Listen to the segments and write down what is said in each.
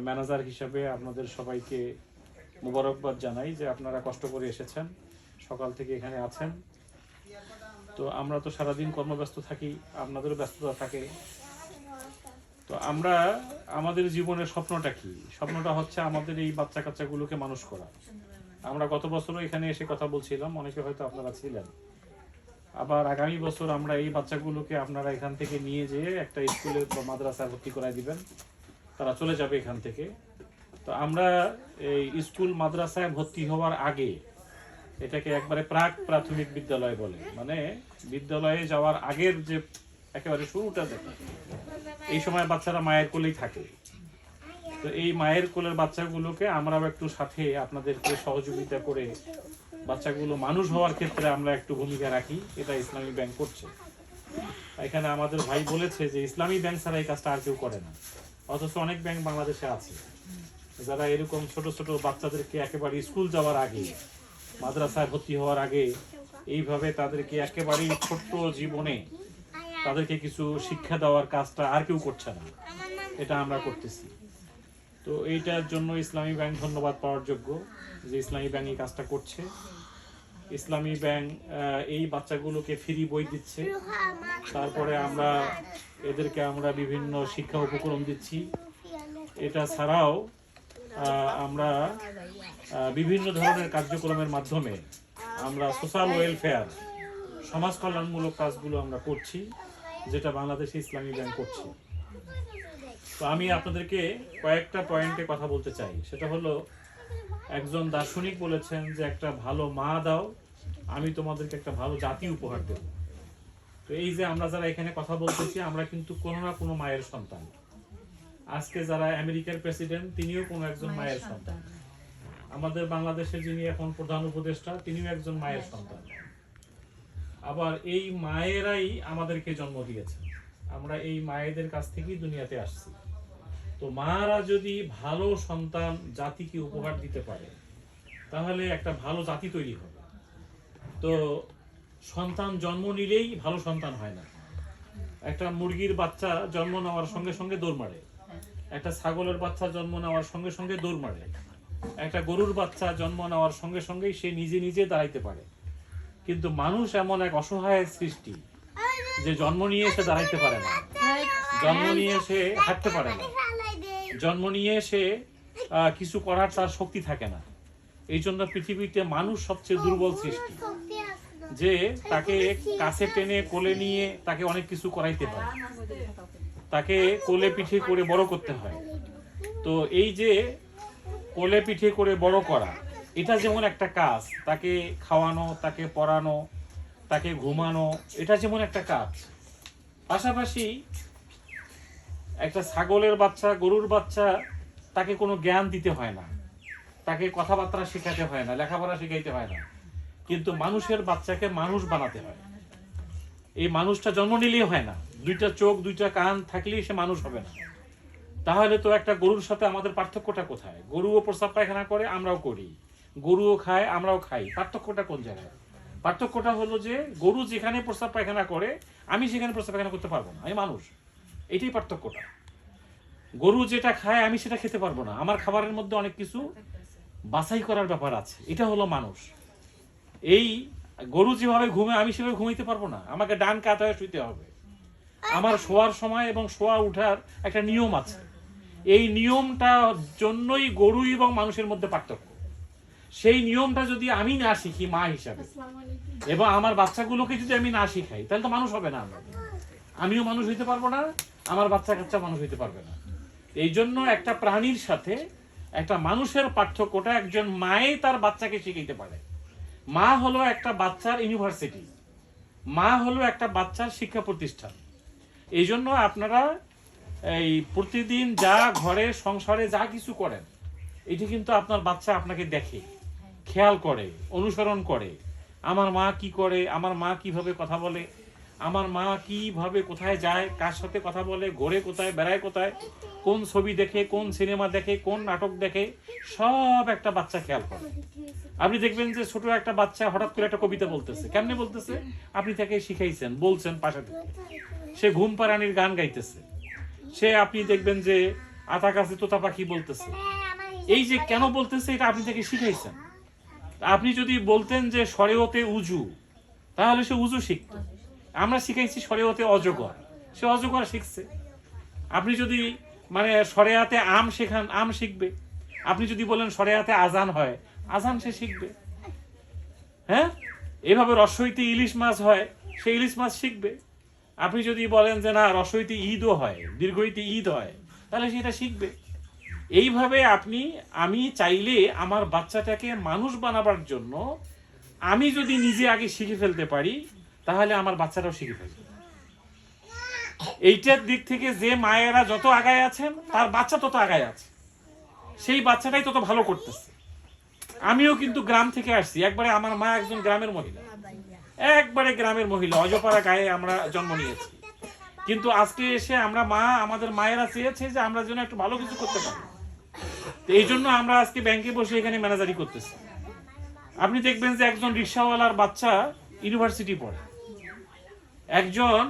Manager হিসাবে আপনাদের সবাইকে মোবারকবাদ জানাই যে আপনারা কষ্ট করে এসেছেন, সকাল থেকে এখানে আছেন। তো আমরা তো সারাদিন কর্মব্যস্ত থাকি, আপনাদেরও ব্যস্ততা থাকে। তো আমরা আমাদের জীবনের স্বপ্নটা কি? স্বপ্নটা হচ্ছে আমাদের এই বাচ্চা কাচ্চাগুলোকে মানুষ করা। আমরা গত বছরও এখানে এসে কথা বলছিলাম, অনেকে হয়তো আপনারা ছিলেন। আবার আগামী বছর আমরা এই বাচ্চাগুলোকে আপনারা এখান থেকে নিয়ে যেয়ে একটা স্কুলে বা মাদ্রাসায় ভর্তি করায় দিবেন, তারা চলে যাবে এখান থেকে। তো আমরা এই স্কুল মাদ্রাসায় ভর্তি হওয়ার আগে, এটাকে একবারে প্রাক প্রাথমিক বিদ্যালয় বলে, মানে বিদ্যালয়ে যাওয়ার আগের যে একেবারে শুরুটা দেখে, এই সময় বাচ্চারা মায়ের কোলেই থাকে। তো এই মায়ের কোলের বাচ্চাগুলোকে আমরাও একটু সাথে আপনাদেরকে সহযোগিতা করে বাচ্চাগুলো মানুষ হওয়ার ক্ষেত্রে আমরা একটু ভূমিকা রাখি। এটা ইসলামী ব্যাংক করছে। এখানে আমাদের ভাই বলেছে যে ইসলামী ব্যাংক ছাড়া এই কাজটা আর কেউ করে না, অথচ অনেক ব্যাংক বাংলাদেশে আছে যারা এরকম ছোট ছোট বাচ্চাদেরকে একেবারে স্কুল যাওয়ার আগে, মাদ্রাসায় ভর্তি হওয়ার আগে এইভাবে তাদেরকে একেবারেই ছোট্ট জীবনে তাদেরকে কিছু শিক্ষা দেওয়ার কাজটা আর কেউ করছে না, এটা আমরা করতেছি। তো এইটার জন্য ইসলামী ব্যাংক ধন্যবাদ পাওয়ার যোগ্য যে ইসলামী ব্যাংক এই কাজটা করছে। ইসলামী ব্যাংক এই বাচ্চাগুলোকে ফ্রি বই দিচ্ছে, তারপরে এদেরকে আমরা বিভিন্ন শিক্ষা উপকরণ দিচ্ছি। এটা ছাড়াও আমরা বিভিন্ন ধরনের কার্যক্রমের মাধ্যমে আমরা সোশ্যাল ওয়েলফেয়ার, সমাজ কল্যাণমূলক কাজগুলো আমরা করছি, যেটা বাংলাদেশে ইসলামী ব্যাংক করছে। তো আমি আপনাদেরকে কয়েকটা পয়েন্টে কথা বলতে চাই। সেটা হলো, একজন দার্শনিক বলেছেন যে একটা ভালো মা দাও, আমি তোমাদেরকে একটা ভালো জাতি উপহার দেব। তো এই যে আমরা যারা এখানে কথা বলতেছি, আমরা কিন্তু কোনো না কোনো মায়ের সন্তান। আজকে যারা আমেরিকার প্রেসিডেন্ট, তিনিও কোনো একজন মায়ের সন্তান। আমাদের বাংলাদেশের যিনি এখন প্রধান উপদেষ্টা, তিনিও একজন মায়ের সন্তান। আবার এই মায়েরাই আমাদেরকে জন্ম দিয়েছেন, আমরা এই মায়েদের কাছ থেকেই দুনিয়াতে আসছি। তো মারা যদি ভালো সন্তান জাতিকে উপহার দিতে পারে, তাহলে একটা ভালো জাতি তৈরি হবে। তো সন্তান জন্ম নিলেই ভালো সন্তান হয় না। একটা মুরগির বাচ্চা জন্ম নেওয়ার সঙ্গে সঙ্গে দৌড় মারে, একটা ছাগলের বাচ্চা জন্ম নেওয়ার সঙ্গে সঙ্গে দৌড় মারে, একটা গরুর বাচ্চা জন্ম নেওয়ার সঙ্গে সঙ্গেই সে নিজে নিজে দাঁড়াইতে পারে। কিন্তু মানুষ এমন এক অসহায় সৃষ্টি যে জন্ম নিয়ে সে দাঁড়াইতে পারে না, জন্ম নিয়ে সে হাঁটতে পারে না, জন্ম নিয়ে সে কিছু করার তার শক্তি থাকে না। এই জন্য পৃথিবীতে মানুষ সবচেয়ে দুর্বল সৃষ্টি, যে তাকে কাছে টেনে কোলে নিয়ে তাকে অনেক কিছু করাইতে হয়, তাকে কোলে পিঠে করে বড় করতে হয়। তো এই যে কোলে পিঠে করে বড় করা, এটা যেমন একটা কাজ, তাকে খাওয়ানো, তাকে পড়ানো, তাকে ঘুমানো, এটা যেমন একটা কাজ। পাশাপাশি একটা ছাগলের বাচ্চা, গরুর বাচ্চা, তাকে কোনো জ্ঞান দিতে হয় না, তাকে কথাবার্তা শেখাতে হয় না, লেখাপড়া শেখাইতে হয় না। কিন্তু মানুষের বাচ্চাকে মানুষ বানাতে হয়। এই মানুষটা জন্ম নিলেই হয় না, দুইটা চোখ দুইটা কান থাকলেই সে মানুষ হবে না। তাহলে তো একটা গরুর সাথে আমাদের পার্থক্যটা কোথায়? গরুও প্রস্রাব পায়খানা করে, আমরাও করি, গরুও খায়, আমরাও খাই। পার্থক্যটা কোন জায়গায়? পার্থক্যটা হলো যে গরু যেখানে প্রস্রাব পায়খানা করে, আমি সেখানে প্রস্রাব পায়খানা করতে পারবো না, আমি মানুষ। এটাই পার্থক্যটা। গরু যেটা খায় আমি সেটা খেতে পারবো না, আমার খাবারের মধ্যে অনেক কিছু বাছাই করার ব্যাপার আছে। এটা হলো মানুষ। এই গরু যেভাবে ঘুমে আমি সেভাবে ঘুমাইতে পারবো না, আমাকে ডান কাত হয়ে শুইতে হবে। আমার শোয়ার সময় এবং শোয়া উঠার একটা নিয়ম আছে। এই নিয়মটার জন্যই গরু এবং মানুষের মধ্যে পার্থক্য। সেই নিয়মটা যদি আমি না শিখি মা হিসাবে, এবং আমার বাচ্চাগুলোকে যদি আমি না শিখাই, তাহলে তো মানুষ হবে না। আমিও মানুষ হইতে পারবো না, আমার বাচ্চা কাচ্চা মানুষ হইতে পারবে না। এই জন্য একটা প্রাণীর সাথে একটা মানুষের পার্থক্যটা একজন মায়ে তার বাচ্চাকে শিখাইতে পারে। মা হলো একটা বাচ্চার ইউনিভার্সিটি, মা হলো একটা বাচ্চার শিক্ষা প্রতিষ্ঠান। এই জন্য আপনারা এই প্রতিদিন যা ঘরে সংসারে যা কিছু করেন, এটি কিন্তু আপনার বাচ্চা আপনাকে দেখে, খেয়াল করে, অনুসরণ করে। আমার মা কি করে, আমার মা কিভাবে কথা বলে, আমার মা কিভাবে কোথায় যায়, কার সাথে কথা বলে, ঘোরে কোথায়, বেড়ায় কোথায়, কোন ছবি দেখে, কোন সিনেমা দেখে, কোন নাটক দেখে, সব একটা বাচ্চা খেয়াল করে। আপনি দেখবেন যে ছোট একটা বাচ্চা হঠাৎ করে একটা কবিতা বলতেছে, কেমনে বলতেছে? আপনি তাকে শিখাইছেন, বলছেন পাশে থেকে, সে ঘুম পাড়ানির গান গাইতেছে। সে আপনি দেখবেন যে আতা গাছে তোতা পাখি বলতেছে। এই যে কেন বলতেছে এটা আপনি তাকে শিখাইছেন। আপনি যদি বলতেন যে শরীয়তে উজু, তাহলে সে উজু শিখত। আমরা শিখাইছি শরীয়তে অজগর, সে অজগর শিখছে। আপনি যদি মানে শরিয়াতে আম শেখান, আম শিখবে। আপনি যদি বলেন শরিয়াতে আজান হয়, আজান সে শিখবে। হ্যাঁ, এভাবে রসইতে ইলিশ মাছ হয়, সে ইলিশ মাছ শিখবে। আপনি যদি বলেন যে না রসইতে ঈদও হয়, দীর্ঘইতে ঈদ হয়, তাহলে সেটা শিখবে। এইভাবে আমি চাইলে আমার বাচ্চাটাকে মানুষ বানাবার জন্য আমি যদি নিজে আগে শিখে ফেলতে পারি, তাহলে আমার বাচ্চাটাও শিখে ফেলবে। এইটার দিক থেকে যে মায়েরা যত আগায় আছেন, তার বাচ্চা তত আগায় আছে, সেই বাচ্চাটাই তত ভালো করতেছে। আমিও কিন্তু গ্রাম থেকে আসছি, একবারে আমার মা একজন গ্রামের মহিলা, একবারে গ্রামের মহিলা, অজপাড়া গায়ে আমরা জন্ম নিয়েছি। কিন্তু আজকে এসে আমাদের মায়েরা চেয়েছে যে আমরা যেন একটু ভালো কিছু করতে পারি। এই জন্য আমরা আজকে ব্যাংকে বসে এখানে ম্যানেজারি করতেছি। আপনি দেখবেন যে একজন রিক্সাওয়ালার বাচ্চা ইউনিভার্সিটি পড়ে, একজন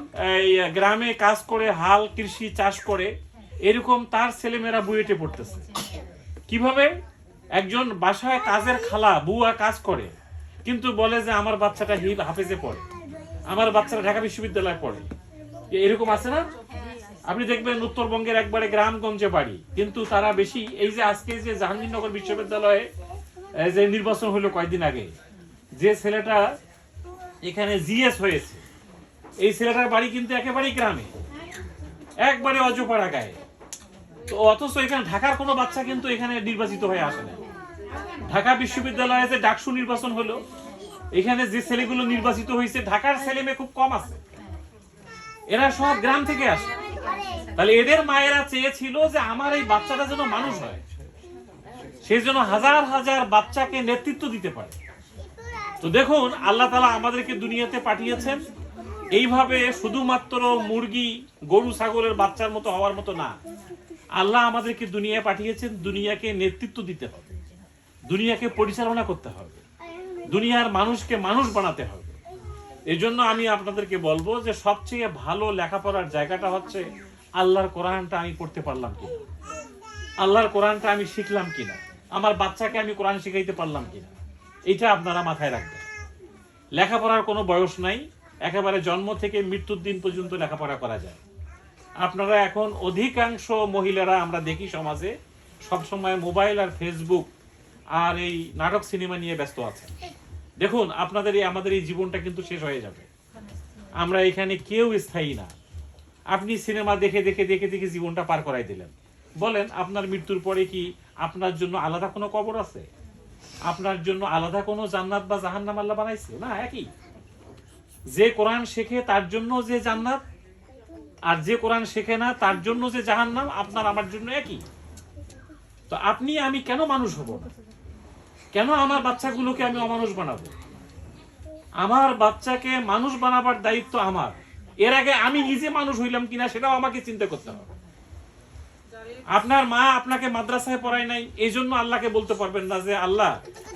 গ্রামে কাজ করে হাল কৃষি চাষ করে, এরকম তার ছেলেমেয়েরা বুয়েটে পড়তেছে। কিভাবে? একজন বাসায় কাজের খালা বুয়া কাজ করে, কিন্তু বলে যে আমার বাচ্চাটা হাফেজে পড়ে, আমার বাচ্চাটা ঢাকা বিশ্ববিদ্যালয়ে পড়ে। এরকম আছে না? আপনি দেখবেন উত্তরবঙ্গের একবারে গ্রামগঞ্জে বাড়ি, কিন্তু তারা বেশি এই যে আজকে যে জাহাঙ্গীরনগর বিশ্ববিদ্যালয়ে যে নির্বাচন হলো কয়েকদিন আগে, যে ছেলেটা এখানে জিএস হয়েছে, এই ছেলেটার বাড়ি কিন্তু একেবারেই গ্রামে, একবারে অজপাড়া গায়ে। তো অথচ এখানে ঢাকার কোনো বাচ্চা কিন্তু এখানে নির্বাচিত হয়ে আসে না। ঢাকা বিশ্ববিদ্যালয়ে যে ডাকসু নির্বাচন হলো, এখানে যে ছেলেগুলো নির্বাচিত হয়েছে, ঢাকার ছেলে মেয়ে খুব কম আছে, এরা সব গ্রাম থেকে আসে। তাহলে এদের মায়েরা চেয়েছিল যে আমার এই বাচ্চাটা যেন মানুষ হয়, সেই জন্য হাজার হাজার বাচ্চাকে নেতৃত্ব দিতে পারে। তো দেখুন, আল্লাহ তাআলা আমাদেরকে দুনিয়াতে পাঠিয়েছেন এইভাবে শুধুমাত্র মুরগি গরু ছাগলের বাচ্চার মতো হওয়ার মতো না। আল্লাহ আমাদেরকে দুনিয়ায় পাঠিয়েছেন দুনিয়াকে নেতৃত্ব দিতে হবে, দুনিয়াকে পরিচালনা করতে হবে, দুনিয়ার মানুষকে মানুষ বানাতে হবে। এই জন্য আমি আপনাদেরকে বলবো যে সবচেয়ে ভালো লেখাপড়ার জায়গাটা হচ্ছে আল্লাহর কোরআনটা আমি পড়তে পারলাম কিনা, আল্লাহর কোরআনটা আমি শিখলাম কিনা, আমার বাচ্চাকে আমি কোরআন শিখাইতে পারলাম কিনা। এটা আপনারা মাথায় রাখবেন। লেখাপড়ার কোনো বয়স নাই, একেবারে জন্ম থেকে মৃত্যুর দিন পর্যন্ত লেখাপড়া করা যায়। আপনারা এখন অধিকাংশ মহিলারা আমরা দেখি সমাজে সবসময় মোবাইল আর ফেসবুক আর এই নাটক সিনেমা নিয়ে ব্যস্ত আছেন। দেখুন, আমাদের এই জীবনটা কিন্তু শেষ হয়ে যাবে। আমরা এখানে কেউ স্থায়ী না। আপনি সিনেমা দেখে দেখে দেখে দেখে জীবনটা পার করাই দিলেন। বলেন, আপনার মৃত্যুর পরে কি আপনার জন্য আলাদা কোনো কবর আছে? আপনার জন্য আলাদা কোনো জান্নাত বা জাহান্নাম আল্লাহ বানাইছে? না, একই। যে কোরআন শেখে তার জন্য যে জান্নাত, আর যে কোরআন শেখে না তার জন্য যে জাহান্নাম, আপনার আমার জন্য একই। তো আমি কেন মানুষ হব না? কেন আমার বাচ্চাগুলোকে আমি অমানুষ বানাবো? আমার বাচ্চাকে মানুষ বানাবার দায়িত্ব আমার। এর আগে আমি নিজে মানুষ হইলাম কিনা সেটাও আমাকে চিন্তা করতে হবে। আপনার মা আপনাকে মাদ্রাসায় পড়ায় নাই, এই জন্য আল্লাহকে বলতে পারবেন না যে আল্লাহ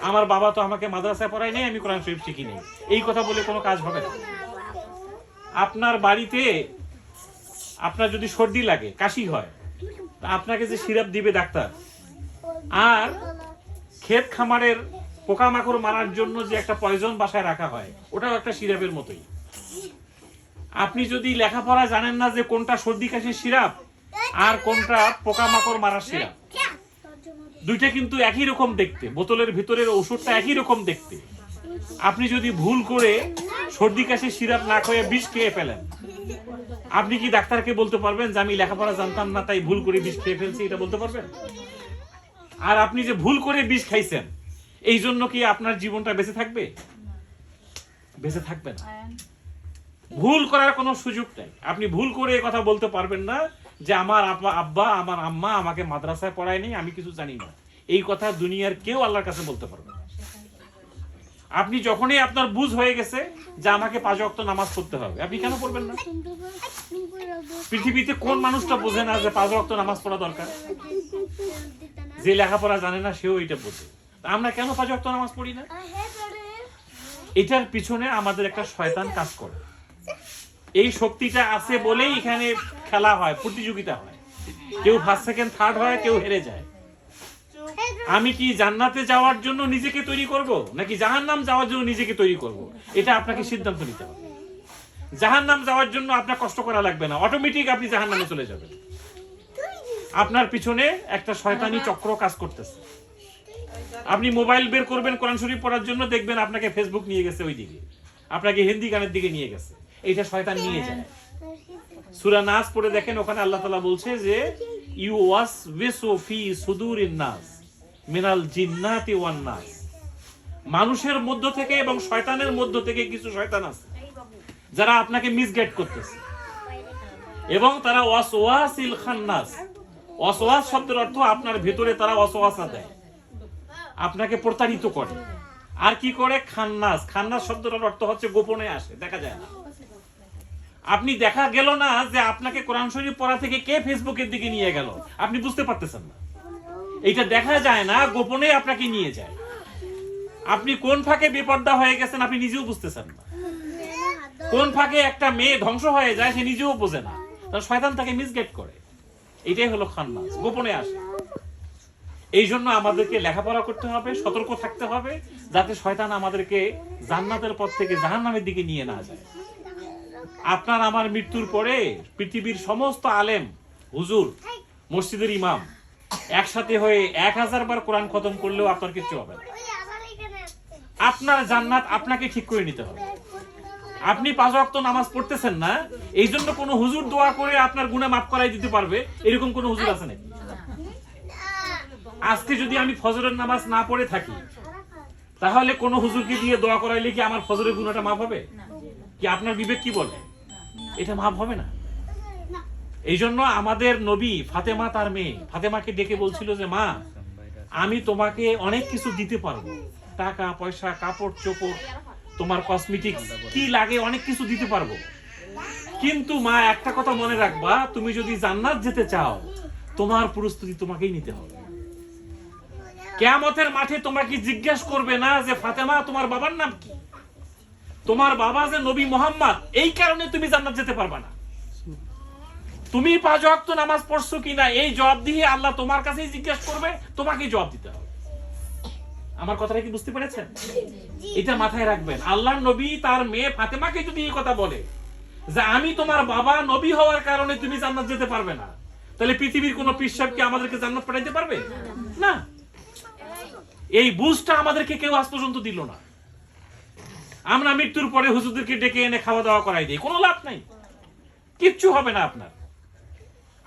আমার বাবা তো আমাকে মাদ্রাসায় পড়ায় নাই, আমি কোরআন শরীফ শিখি নাই। এই কথা বলে কোনো কাজ হবে না। আপনার বাড়িতে আপনার যদি সর্দি লাগে, কাশি হয়, আপনাকে যে সিরাপ দিবে ডাক্তার, আর ক্ষেত খামারের পোকামাকড় মারার জন্য যে একটা পয়জন বাসায় রাখা হয়, ওটাও একটা সিরাপের মতোই। আপনি যদি লেখাপড়া জানেন না যে কোনটা সর্দি কাশির সিরাপ আর কোনটা পোকামাকড় মারার সিরাপ, দুইটা কিন্তু একই রকম দেখতে, বোতলের ভিতরের ওষুধটা একই রকম দেখতে। আপনি যদি ভুল করে সর্দি কাশির সিরাপ না খেয়ে বিষ খেয়ে ফেলেন, আপনি কি ডাক্তারকে বলতে পারবেন যে আমি লেখাপড়া জানতাম না তাই ভুল করে বিষ খেয়ে ফেলছি? এটা বলতে পারবেন? আর আপনি যে ভুল করে বিষ খাইছেন, এই জন্য কি আপনার জীবনটা বেঁচে থাকবে? বেঁচে থাকবে না। ভুল করার কোনো সুযোগ নেই। আপনি ভুল করে কথা বলতে পারবেন না যে আমার আব্বা আমার আম্মা আমাকে মাদ্রাসায় পড়ায়নি, আমি কিছু জানি না। এই কথা দুনিয়ার কেউ আল্লাহর কাছে বলতে পারবে না। আপনি যখনই আপনার বুঝ হয়ে গেছে যে আমাকে 5 ওয়াক্ত নামাজ পড়তে হবে, আপনি কেন পড়বেন না? পৃথিবীতে কোন মানুষটা বোঝে না যে 5 ওয়াক্ত নামাজ পড়া দরকার? যে লেখাপড়া জানে না সেও এটা বোঝে। আমরা কেন 5 ওয়াক্ত নামাজ পড়ি না? এটার পিছনে আমাদের একটা শয়তান কাজ করে। এই শক্তিটা আছে বলেই এখানে খেলা হয়, প্রতিযোগিতা হয়। কেউ ফার্স্ট সেকেন্ড থার্ড হয়, কেউ হেরে যায়। আমি কি জান্নাতে যাওয়ার জন্য নিজেকে তৈরি করব নাকি জাহান্নাম যাওয়ার জন্য নিজেকে তৈরি করব, এটা আপনাকে সিদ্ধান্ত নিতে হবে। জাহান্নাম যাওয়ার জন্য আপনার কষ্ট করা লাগবে না, অটোমেটিক আপনি জাহান্নামে চলে যাবেন। আপনার পিছনে একটা শয়তানি চক্র কাজ করতেছে। আপনি মোবাইল বের করবেন কোরআন শরীফ পড়ার জন্য, দেখবেন আপনাকে ফেসবুক নিয়ে গেছে ওই দিকে, আপনাকে হিন্দি গানের দিকে নিয়ে গেছে। এইটা শয়তান নিয়ে যায়। সূরা নাস পড়ে দেখেন, ওখানে আল্লাহ তাআলা বলছে যে ইউ ওয়াসওয়িসু ফি সুদুরিন নাস মিনাল জিন্নাতি ওয়ান নাস। মানুষের মধ্য থেকে এবং শয়তানের মধ্য থেকে কিছু শয়তান আছে যারা আপনাকে মিসগাইড করতেছে, এবং তারা ওয়াসওয়াসিল খান্নাস। ওয়াসওয়াস শব্দের অর্থ আপনার ভিতরে তারা ওয়াসওয়াসা দেয়, আপনাকে প্রতারিত করে। আর কি করে? খান্নাস। খান্নাস শব্দটার অর্থ হচ্ছে গোপনে আসে, দেখা যায় না। আপনি দেখা গেল না যে আপনাকে কোরআন শরীফ পড়া থেকে কে ফেসবুকের দিকে নিয়ে গেল, আপনি বুঝতে পারতেছেন না। এইটা দেখা যায় না, গোপনে আপনাকে নিয়ে যায়। আপনি কোন ফাঁকে বেপর্দা হয়ে গেছেন আপনি নিজেও বুঝতেছেন না। কোন ফাঁকে একটা মেয়ে ধ্বংস হয়ে যায় সে নিজেও বোঝে না, তার শয়তান তাকে মিসগাইড করে। এটাই হলো খান্নাস, গোপনে আসে। এই জন্য আমাদেরকে লেখাপড়া করতে হবে, সতর্ক থাকতে হবে, যাতে শয়তান আমাদেরকে জান্নাতের পথ থেকে জাহান্নামের দিকে নিয়ে না যায়। আপনার আমার মৃত্যুর পরে পৃথিবীর সমস্ত আলেম, হুজুর, মসজিদের ইমাম একসাথে হয়ে 1000 বার কোরআন খতম করলেও আপনার কিছু হবে না। আপনার জান্নাত আপনাকে ঠিক করে নিতে হবে। আপনি 5 ওয়াক্ত নামাজ পড়তেছেন না, এই জন্য কোন হুজুর দোয়া করে আপনার গুনাহ মাফ করাই দিতে পারবে এরকম কোন হুজুর আছে নাকি? আজকে যদি আমি ফজরের নামাজ না পড়ে থাকি, তাহলে কোন হুজুরকে দিয়ে দোয়া করাইলে কি আমার ফজরের গুনাহটা মাফ হবে? কি আপনার বিবেক কি বলে? এটা মাফ হবে না। এই জন্য আমাদের নবী ফাতেমা, তার মেয়ে ফাতেমাকে ডেকে বলছিল যে মা, আমি তোমাকে অনেক কিছু দিতে পারবো, টাকা পয়সা, কাপড় চোপড়, তোমার কসমেটিক্স কি লাগে অনেক কিছু দিতে পারবো, কিন্তু মা একটা কথা মনে রাখবা, তুমি যদি জান্নাত যেতে চাও তোমার প্রস্তুতি তোমাকেই নিতে হবে। কিয়ামতের মাঠে তোমাকে জিজ্ঞাসা করবে না যে ফাতেমা তোমার বাবার নাম কি, তোমার বাবা যে নবী মুহাম্মদ, এই কারণে তুমি জান্নাত যেতে পারবে না। তুমি 5 ওয়াক্ত নামাজ পড়ছো কিনা এই জবাব দিয়ে আল্লাহ তোমার কাছেই জিজ্ঞাসা করবে, তোমাকেই জবাব দিতে হবে। আমার কথাটা কি বুঝতে পেরেছেন? এটা মাথায় রাখবেন। আল্লাহর নবী তার মেয়ে ফাতেমাকে যদি এই কথা বলে যে আমি তোমার বাবা নবী হওয়ার কারণে তুমি জান্নাত যেতে পারবে না, তাহলে পৃথিবীর কোন পীর সাহেব কি আমাদেরকে জান্নাত পাঠাইতে পারবে? না। এই বুঝটা আমাদেরকে কেউ আজ পর্যন্ত দিল না। আমরা মৃত্যুর পরে হুজুরদেরকে ডেকে এনে খাওয়া দাওয়া করাই দিই, কোনো লাভ নাই, কিচ্ছু হবে না।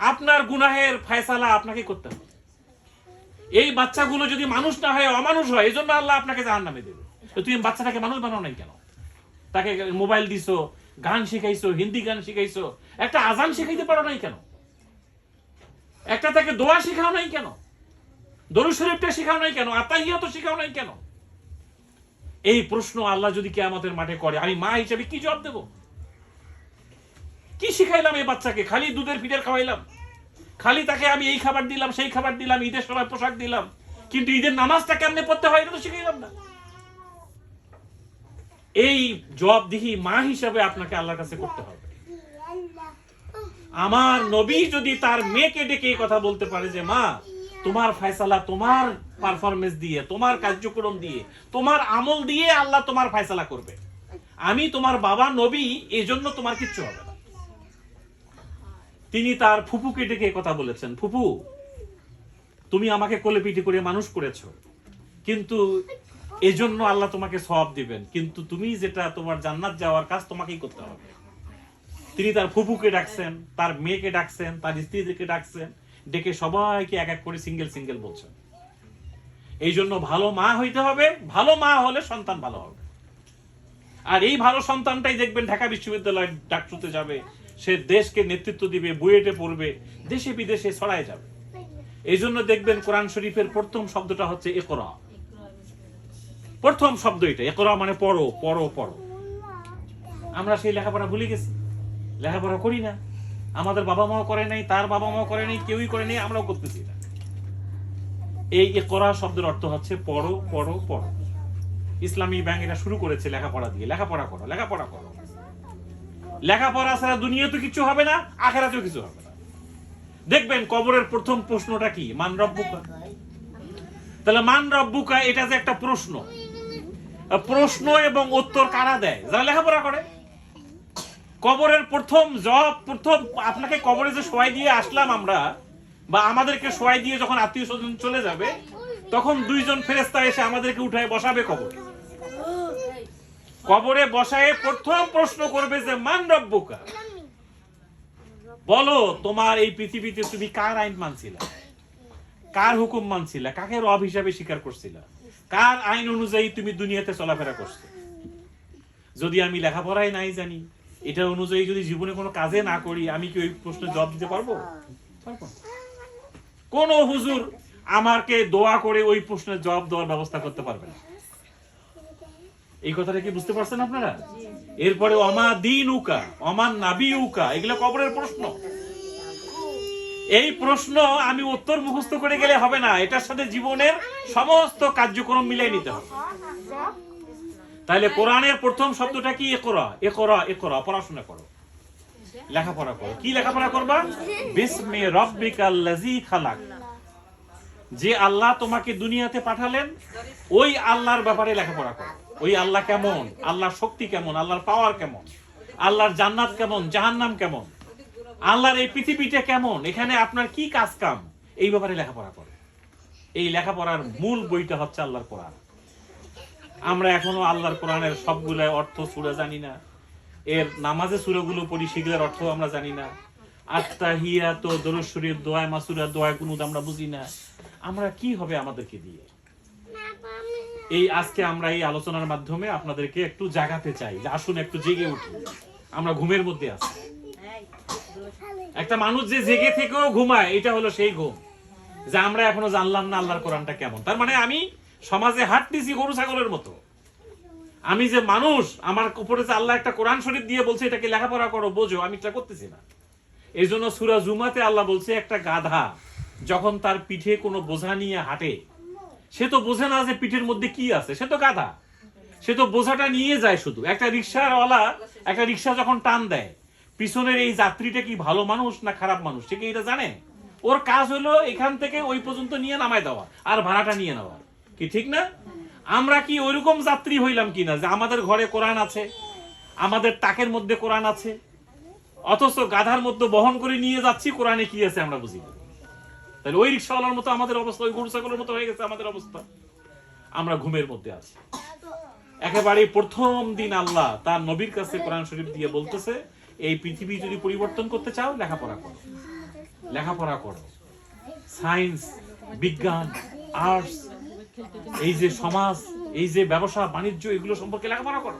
আপনার গুনাহের ফয়সালা আপনাকে করতে হবে। এই বাচ্চাগুলো যদি মানুষ না হয় অমানুষ হয়, এই জন্য আল্লাহ আপনাকে জাহান্নামে দেবে। তুমি বাচ্চাটাকে মানুষ বানাও নাই কেন? তাকে মোবাইল দিছো, গান শিখাইছো, হিন্দি গান শিখাইছো, একটা আজান শিখাইতে পারো নাই কেন? একটা তাকে দোয়া শিখাও নাই কেন? দরুদ শরীফটা শিখাও নাই কেন? আতাহিয়াত শিখাও নাই কেন? এই প্রশ্ন আল্লাহ যদি কিয়ামতের মাঠে করে, আমি মা হিসেবে কি জবাব দেব? কি শিখাইলাম এই বাচ্চাকে? খালি দুধের ফিডার খাওয়াইলাম, খালি তাকে আমি এই খাবার দিলাম, সেই খাবার দিলাম, ঈদের সময় পোশাক দিলাম, কিন্তু ঈদের নামাজটা কেমনে পড়তে হয় এটা তো শিখাইলাম না। এই জবাবদিহি মা হিসাবে আপনাকে আল্লাহর কাছে করতে হবে। আমার নবী যদি তার মেয়েকে ডেকে এই কথা বলতে পারে যে মা, তোমার ফয়সালা তোমার পারফরমেন্স দিয়ে, তোমার কার্যক্রম দিয়ে, তোমার আমল দিয়ে আল্লাহ তোমার ফয়সালা করবে, আমি তোমার বাবা নবী, এই জন্য তোমার কিচ্ছু হবে না। তিনি তার ফুপুকে ডেকে কথা বলেছেন, ফুপু তুমি আমাকে কোলে পিঠে করে মানুষ করেছো, কিন্তু এজন্য আল্লাহ তোমাকে সওয়াব দিবেন, কিন্তু তুমি যেটা তোমার জান্নাত যাওয়ার কাজ তোমাকেই করতে হবে। তিনি তার ফুপুকে ডাকছেন, তার মেয়েকে ডাকছেন, তার স্ত্রীদেরকে ডাকছেন, ডেকে সবাইকে এক এক করে সিঙ্গেল সিঙ্গেল বলছেন। এই জন্য ভালো মা হইতে হবে, ভালো মা হলে সন্তান ভালো হবে। আর এই ভালো সন্তানটাই দেখবেন ঢাকা বিশ্ববিদ্যালয়ে ডাকসুতে যাবে, সে দেশকে নেতৃত্ব দিবে, বুয়েটে পড়বে, দেশে বিদেশে ছড়ায় যাবে। এই জন্য দেখবেন কোরআন শরীফের প্রথম শব্দটা হচ্ছে ইকরা। প্রথম শব্দ এটা, ইকরা মানে পড়ো পড়ো পড়ো। আমরা সেই লেখাপড়া ভুলে গেছি, লেখাপড়া করি না। আমাদের বাবা মাও করে নাই, তার বাবা মাও করে নাই, কেউই করে নাই, আমরাও করতেছি না। এই ইকরা শব্দের অর্থ হচ্ছে পড়ো পড়ো পড়ো। ইসলামী ব্যাংক এটা শুরু করেছে লেখাপড়া দিয়ে, লেখাপড়া করো, লেখাপড়া করো। লেখাপড়া ছাড়া দুনিয়াতেও কিছু হবে না, আখিরাতেও কিছু হবে না। দেখবেন কবরের প্রথম প্রশ্নটা কি, মান রব্বুকা। তাহলে মান রব্বুকা এটা যে একটা প্রশ্ন, প্রশ্ন এবং উত্তর কারা দেয়? যারা লেখাপড়া করে। কবরের প্রথম জবাব, প্রথম আপনাকে কবরে যে শোয়াই দিয়ে আসলাম আমরা, বা আমাদেরকে শোয়াই দিয়ে যখন আত্মীয় স্বজন চলে যাবে, তখন দুইজন ফেরেশতা এসে আমাদেরকে উঠায় বসাবে কবরে। কবরে বসায় প্রথম প্রশ্ন করবে যে মান রব্বুকা, বলো তোমার এই পৃথিবীতে তুমি কার আইন মানছিলা, কার হুকুম মানছিলা, কাকে রব হিসাবে স্বীকার করছিলা, কার আইন অনুযায়ী তুমি দুনিয়াতে চলাফেরা করছো। যদি আমি লেখাপড়াই নাই জানি, এটা অনুযায়ী যদি জীবনে কোনো কাজে না করি, আমি কি ওই প্রশ্নের জবাব দিতে পারবো? কোন হুজুর আমাকে দোয়া করে ওই প্রশ্নের জবাব দেওয়ার ব্যবস্থা করতে পারবে না। এই কথাটা কি বুঝতে পারছেন আপনারা? এরপরে অমা দিন উকা, অমান নাবি উকা, এগুলো কবরের প্রশ্ন। এই প্রশ্ন আমি উত্তর মুখস্থ করে গেলে হবে না, এটার সাথে জীবনের সমস্ত কার্যক্রম মিলাই নিতে হবে। তাহলে কোরআনের প্রথম শব্দটা কি? ইকরা, ইকরা, ইকরা, পড়াশোনা করো, লেখাপড়া করো। কি লেখাপড়া করবা? বিসমি রাব্বিকাল্লাযী খালাক, যে আল্লাহ তোমাকে দুনিয়াতে পাঠালেন ওই আল্লাহর ব্যাপারে লেখাপড়া করো। ওই আল্লাহ কেমন, আল্লাহর শক্তি কেমন, আল্লাহর পাওয়ার কেমন, আল্লাহর জান্নাত কেমন, জাহান্নাম কেমন, আল্লাহর এই পৃথিবীটা কেমন, এখানে আপনার কি কাজ কাম, এই ব্যাপারে লেখাপড়া করো। এই লেখাপড়ার মূল বইটা হচ্ছে আল্লাহর কোরআন। আমরা এখনো আল্লাহর কোরআনের সবগুলো অর্থ সূরা জানি না, এর নামাজে সূরাগুলো পড়ি সেগুলোর অর্থ আমরা জানি না, আত্তাহিয়াত, দরুদ শরীফ, দোয়া মাসুরা, দোয়া কুনুত আমরা বুঝি না। আমরা কি হবে আমাদেরকে দিয়ে? এই আজকে আমরা এই আলোচনার মাধ্যমে আপনাদেরকে একটু জাগাতে চাই যে আসুন একটু জেগে উঠি। আমরা ঘুমের মধ্যে আছি। একটা মানুষ যে জেগে থেকেও ঘুমায়, এটা হলো সেই ঘুম, যে আমরা এখনো জানলাম না আল্লাহর কোরআনটা কেমন। তার মানে আমি সমাজে হাঁটতেছি গরু ছাগলের মতো। আমি যে মানুষ, আমার উপরে যে আল্লাহ একটা কোরআন শরীফ দিয়ে বলছে এটাকে লেখাপড়া করো, বোঝো, আমি এটা করতেছি না। এই জন্য সূরা জুমাতে আল্লাহ বলছে একটা গাধা যখন তার পিঠে কোনো বোঝা নিয়ে হাঁটে, সে তো বোঝে না যে পিঠের মধ্যে কি আছে, সে তো গাধা, সে তো বোঝাটা নিয়ে যায় শুধু। একটা রিক্সাওয়ালা একটা রিক্সা যখন টান দেয়, পিছনের এই যাত্রীটা কি ভালো মানুষ না খারাপ মানুষ সে কি এটা জানে? ওর কাজ হলো এখান থেকে ওই পর্যন্ত নিয়ে নামায় দেওয়া আর ভাড়াটা নিয়ে নেওয়া, কি ঠিক না? আমরা কি ওইরকম যাত্রী হইলাম কিনা যে আমাদের ঘরে কোরআন আছে, আমাদের টাকের মধ্যে কোরআন আছে, অথচ গাধার মধ্যে বহন করে নিয়ে যাচ্ছি, কোরআনে কি আছে আমরা বুঝি না। তাহলে ওই রিক্সাওয়ালার মতো আমাদের অবস্থা, ওই গরু ছাগলের মতো হয়ে গেছে আমাদের অবস্থা। আমরা ঘুমের মধ্যে আছি। একেবারে প্রথম দিন আল্লাহ তার নবীর কাছে কোরআন শরীফ দিয়ে বলতেছে, এই পৃথিবী যদি পরিবর্তন করতে চাও লেখাপড়া করো, লেখাপড়া করো। সায়েন্স, বিজ্ঞান, আর্টস, এই যে সমাজ, এই যে ব্যবসা বাণিজ্য, এগুলো সম্পর্কে লেখাপড়া করো।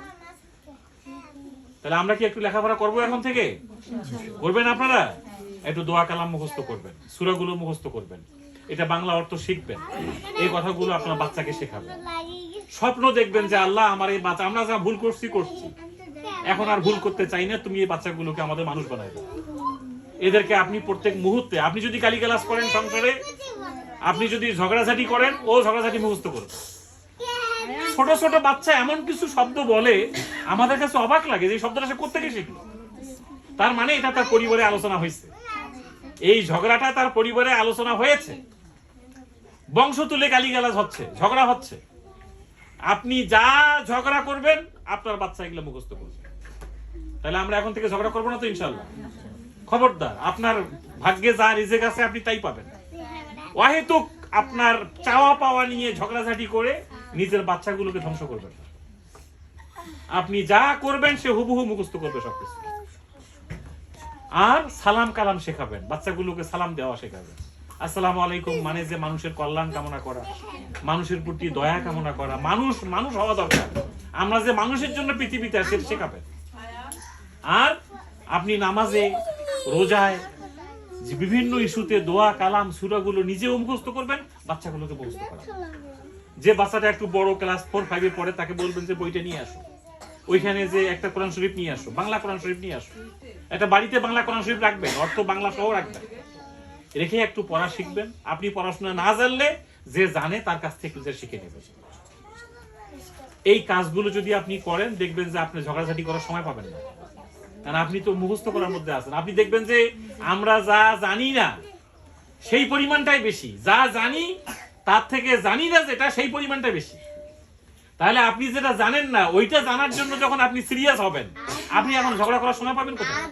তাহলে আমরা কি একটু লেখাপড়া করবো এখন থেকে? করবেন আপনারা? একটু দোয়া কালাম মুখস্থ করবেন, সূরাগুলো মুখস্থ করবেন, এটা বাংলা অর্থ শিখবেন, এই কথাগুলো আপনার বাচ্চাকে শেখাবেন। স্বপ্ন দেখবেন যে আল্লাহ আমার এই বাচ্চা, আমরা যা ভুল করছি, এখন আর ভুল করতে চাই না, তুমি এই বাচ্চাগুলোকে আমাদের মানুষ বানাই দাও। এদেরকে আপনি প্রত্যেক মুহূর্তে, আপনি যদি গালিগালাজ করেন সংসারে, আপনি যদি ঝগড়াঝাটি করেন, ও ঝগড়াঝাটি মুখস্থ করবে। ছোট ছোট বাচ্চা এমন কিছু শব্দ বলে আমাদের কাছে অবাক লাগে যে শব্দটা সে কোত্থেকে শিখলো। তার মানে এটা তার পরিবারে আলোচনা হয়েছে, এই ঝগড়াটা তার পরিবারে আলোচনা হয়েছে, বংশ তুলে গালিগালাজ হচ্ছে, ঝগড়া হচ্ছে। আপনি যা ঝগড়া করবেন আপনার বাচ্চা এগুলো মুখস্থ করবে। তাহলে আমরা এখন থেকে ঝগড়া করবো না তো ইনশাআল্লাহ? খবরদার, আপনার ভাগ্যে যা রিজেক আছে আপনি তাই পাবেন। অহেতুক আপনার চাওয়া পাওয়া নিয়ে ঝগড়াঝাটি করে নিজের বাচ্চাগুলোকে ধ্বংস করবেন না। আপনি যা করবেন সে হুবহু মুখস্থ করবে সবকিছু। আর সালাম কালাম শেখাবেন, বাচ্চাগুলোকে সালাম দেওয়া শেখাবেন। আসসালামু আলাইকুম মানে যে মানুষের কল্যাণ কামনা করা, মানুষের প্রতি দয়া কামনা করা, মানুষ মানুষ হওয়া দরকার, আমরা যে মানুষের জন্য পৃথিবীতে আছি শেখাবেন। আর আপনি নামাজে, রোজায়, বিভিন্ন ইস্যুতে দোয়া কালাম সূরাগুলো নিজেও মুখস্থ করবেন, বাচ্চাগুলোকে মুখস্থ করাবেন। যে বাচ্চাটা একটু বড় ক্লাস 4-5 পড়ে তাকে বলবেন যে বইটা নিয়ে আসো, ওইখানে যে একটা কোরআন শরীফ নিয়ে আসো, বাংলা কোরআন শরীফ নিয়ে আসো। একটা বাড়িতে বাংলা কোরআন শরীফ রাখবেন, অর্থ বাংলা সহ রাখবেন, রেখে একটু পড়া শিখবেন। আপনি পড়াশোনা না জানলে যে জানে তার কাছ থেকে শিখে নেবেন। এই কাজগুলো যদি আপনি করেন দেখবেন যে আপনি ঝগড়াঝাটি করার সময় পাবেন না, কারণ আপনি তো মুখস্থ করার মধ্যে আছেন। আপনি দেখবেন যে আমরা যা জানি না সেই পরিমাণটাই বেশি, যা জানি তার থেকে জানি না যেটা সেই পরিমাণটা বেশি। তাহলে আপনি যেটা জানেন না ওইটা জানার জন্য যখন আপনি সিরিয়াস হবেন, আপনি এখন ঝগড়া করার সময় পাবেন কোথায়?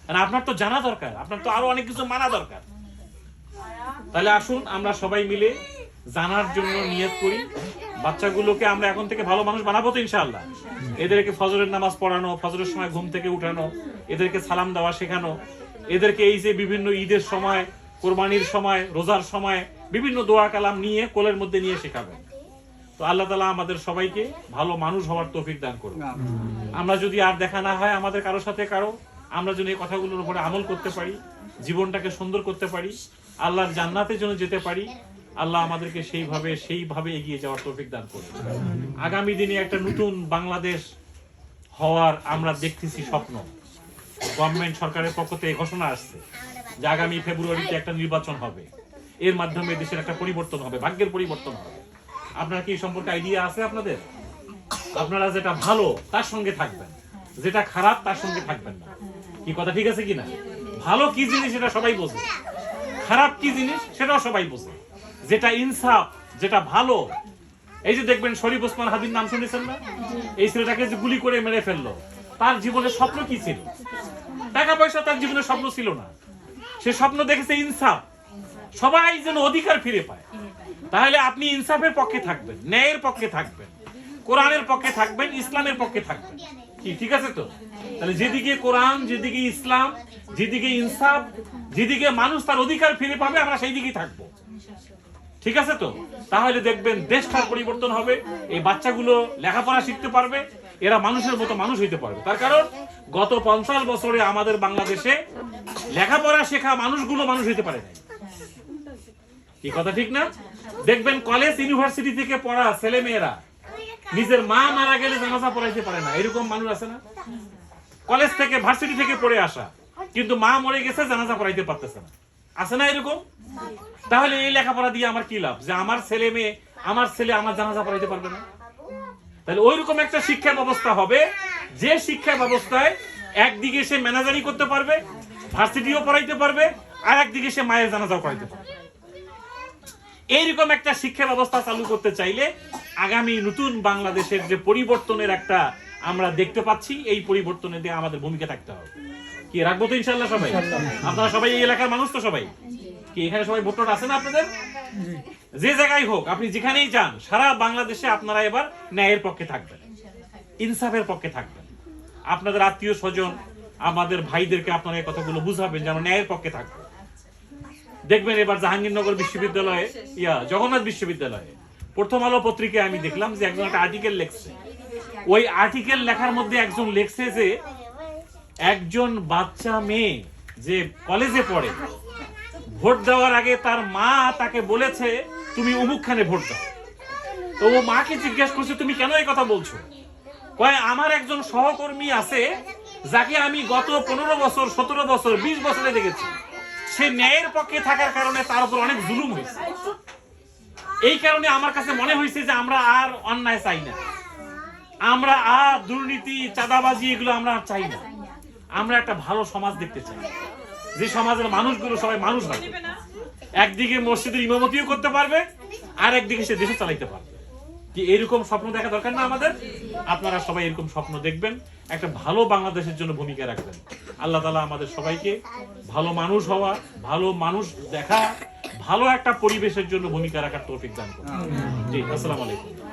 কারণ আপনার তো জানা দরকার, আপনার তো আরো অনেক কিছু মানা দরকার। তাহলে আসুন আমরা সবাই মিলে জানার জন্য নিয়ত করি। বাচ্চাগুলোকে আমরা এখন থেকে ভালো মানুষ বানাবো তো ইনশাআল্লাহ। এদেরকে ফজরের নামাজ পড়ানো, ফজরের সময় ঘুম থেকে উঠানো, এদেরকে সালাম দেওয়া শেখানো, এদেরকে এই যে বিভিন্ন ঈদের সময়, কোরবানির সময়, রোজার সময় বিভিন্ন দোয়া কালাম নিয়ে কোলের মধ্যে নিয়ে শেখাবেন। তো আল্লাহ তাআলা আমাদের সবাইকে ভালো মানুষ হওয়ার তৌফিক দান করুন। আমরা যদি আর দেখা না হয় আমাদের কারোর সাথে কারো, আমরা যদি এই কথাগুলোর উপরে আমল করতে পারি, জীবনটাকে সুন্দর করতে পারি, আল্লাহর জান্নাতের জন্য যেতে পারি, আল্লাহ আমাদেরকে সেইভাবে এগিয়ে যাওয়ার তৌফিক দান করুন। আগামী দিনে একটা নতুন বাংলাদেশ হওয়ার আমরা দেখতেছি স্বপ্ন। গভর্নমেন্ট সরকারের পক্ষ থেকে ঘোষণা আসছে যে আগামী ফেব্রুয়ারিতে একটা নির্বাচন হবে, এর মাধ্যমে দেশের একটা পরিবর্তন হবে, ভাগ্যের পরিবর্তন হবে। আপনার কি সম্পর্কে আইডিয়া আছে আপনাদের? আপনারা যেটা ভালো তার সঙ্গে থাকবেন, যেটা খারাপ তার সঙ্গে থাকবেন না। কি কথা ঠিক আছে কিনা? ভালো কি জিনিস সেটা সবাই বোঝে, খারাপ কি জিনিস সেটাও সবাই বোঝে। যেটা ইনসাফ, যেটা ভালো, এই যে দেখবেন শরীফ ওসমান হাদির নাম শুনেছেন না? এই ছেলেটাকে যে গুলি করে মেরে ফেললো, তার জীবনের স্বপ্ন কি ছিল? টাকা পয়সা তার জীবনের স্বপ্ন ছিল না। সে স্বপ্ন দেখেছে ইনসাফ, সবাই যেন অধিকার ফিরে পায়। তাহলে আপনি ইনসাফের পক্ষে থাকবেন, ন্যায়ের পক্ষে থাকবেন, কোরআনের পক্ষে থাকবেন, ইসলামের পক্ষে থাকবেন। কি ঠিক আছে তো? তাহলে যেদিকে কোরআন, যেদিকে ইসলাম, যেদিকে ইনসাফ, যেদিকে মানুষ তার অধিকার ফিরে পাবে, আমরা সেই দিকেই থাকবো। ঠিক আছে তো? তাহলে দেখবেন দেশটার পরিবর্তন হবে, এই বাচ্চাগুলো লেখাপড়া শিখতে পারবে, এরা মানুষের মতো মানুষ হইতে পারবে। তার কারণ গত 50 বছরে আমাদের বাংলাদেশে লেখাপড়া শেখা মানুষগুলো মানুষ হইতে পারে না। কি কথা ঠিক না? দেখবেন কলেজ ইউনিভার্সিটি থেকে পড়া ছেলে মেয়েরা নিজের মা মারা গেলে জানাজা পড়াইতে পারে না, এরকম মানুষ আছে না? কলেজ থেকে ভার্সিটি থেকে পড়ে আসা, কিন্তু মা মরে গেছে, জানাজা পড়াইতে পারতেছে না, আছে না এরকম? তাহলে এই লেখাপড়া দিয়ে আমার কি লাভ যে আমার ছেলে মেয়ে, আমার ছেলে আমার জানাজা পড়াইতে পারবে না? তাহলে ওইরকম একটা শিক্ষা ব্যবস্থা হবে, যে শিক্ষা ব্যবস্থায় একদিকে সে ম্যানেজারি করতে পারবে, ভার্সিটিও পড়াইতে পারবে, আর একদিকে সে মায়ের জানাজাও পড়াইতে পারবে। এইরকম একটা শিক্ষা ব্যবস্থা চালু করতে চাইলে আগামী নতুন বাংলাদেশের যে পরিবর্তনের একটা আমরা দেখতে পাচ্ছি, এই পরিবর্তনে দিয়ে আমাদের ভূমিকা থাকতে হবে। কি রাখবো তো ইনশাআল্লাহ সবাই? আপনারা সবাই এই এলাকার মানুষ তো সবাই? কি এখানে সবাই ভোটার আছে না আপনাদের? যে জায়গায় হোক, আপনি যেখানেই যান, সারা বাংলাদেশে আপনারা এবার ন্যায়ের পক্ষে থাকবেন, ইনসাফের পক্ষে থাকবেন। আপনাদের আত্মীয় স্বজন, আমাদের ভাইদেরকে আপনারা এই কথাগুলো বুঝাবেন যেন ন্যায়ের পক্ষে থাকবে। দেখবেন এবার জাহাঙ্গীরনগর বিশ্ববিদ্যালয়ে, জগন্নাথ বিশ্ববিদ্যালয়ে প্রথম আলো পত্রিকায় আমি দেখলাম যে একজন একটা আর্টিকেল লিখছে। ওই আর্টিকেল লেখার মধ্যে একজন লিখছে যে একজন বাচ্চা মেয়ে যে কলেজে পড়ে, ভোট দেওয়ার আগে তার মা তাকে বলেছে তুমি অমুকখানে ভোট দাও। তো ও মাকে জিজ্ঞেস করছে তুমি কেন এই কথা বলছো? কয় আমার একজন সহকর্মী আছে যাকে আমি গত 15 বছর, 17 বছর, 20 বছরে দেখেছি, সে ন্যায়ের পক্ষে থাকার কারণে তার উপর অনেক জুলুম হয়েছে। এই কারণে আমার কাছে মনে হয়েছে যে আমরা আর অন্যায় চাই না, আমরা আর দুর্নীতি, চাঁদাবাজি এগুলো আমরা আর চাই না। আমরা একটা ভালো সমাজ দেখতে চাই, যে সমাজের মানুষগুলো সবাই মানুষ হবে, একদিকে মসজিদের ইমামতিও করতে পারবে, আর একদিকে সে দেশে চালাইতে পারবে। কি এরকম স্বপ্ন দেখা দরকার না আমাদের? আপনারা সবাই এরকম স্বপ্ন দেখবেন, একটা ভালো বাংলাদেশের জন্য ভূমিকা রাখবেন। আল্লাহ তাআলা আমাদের সবাইকে ভালো মানুষ হওয়া, ভালো মানুষ দেখা, ভালো একটা পরিবেশের জন্য ভূমিকা রাখার তৌফিক দান করুন। জি, আসসালামু আলাইকুম।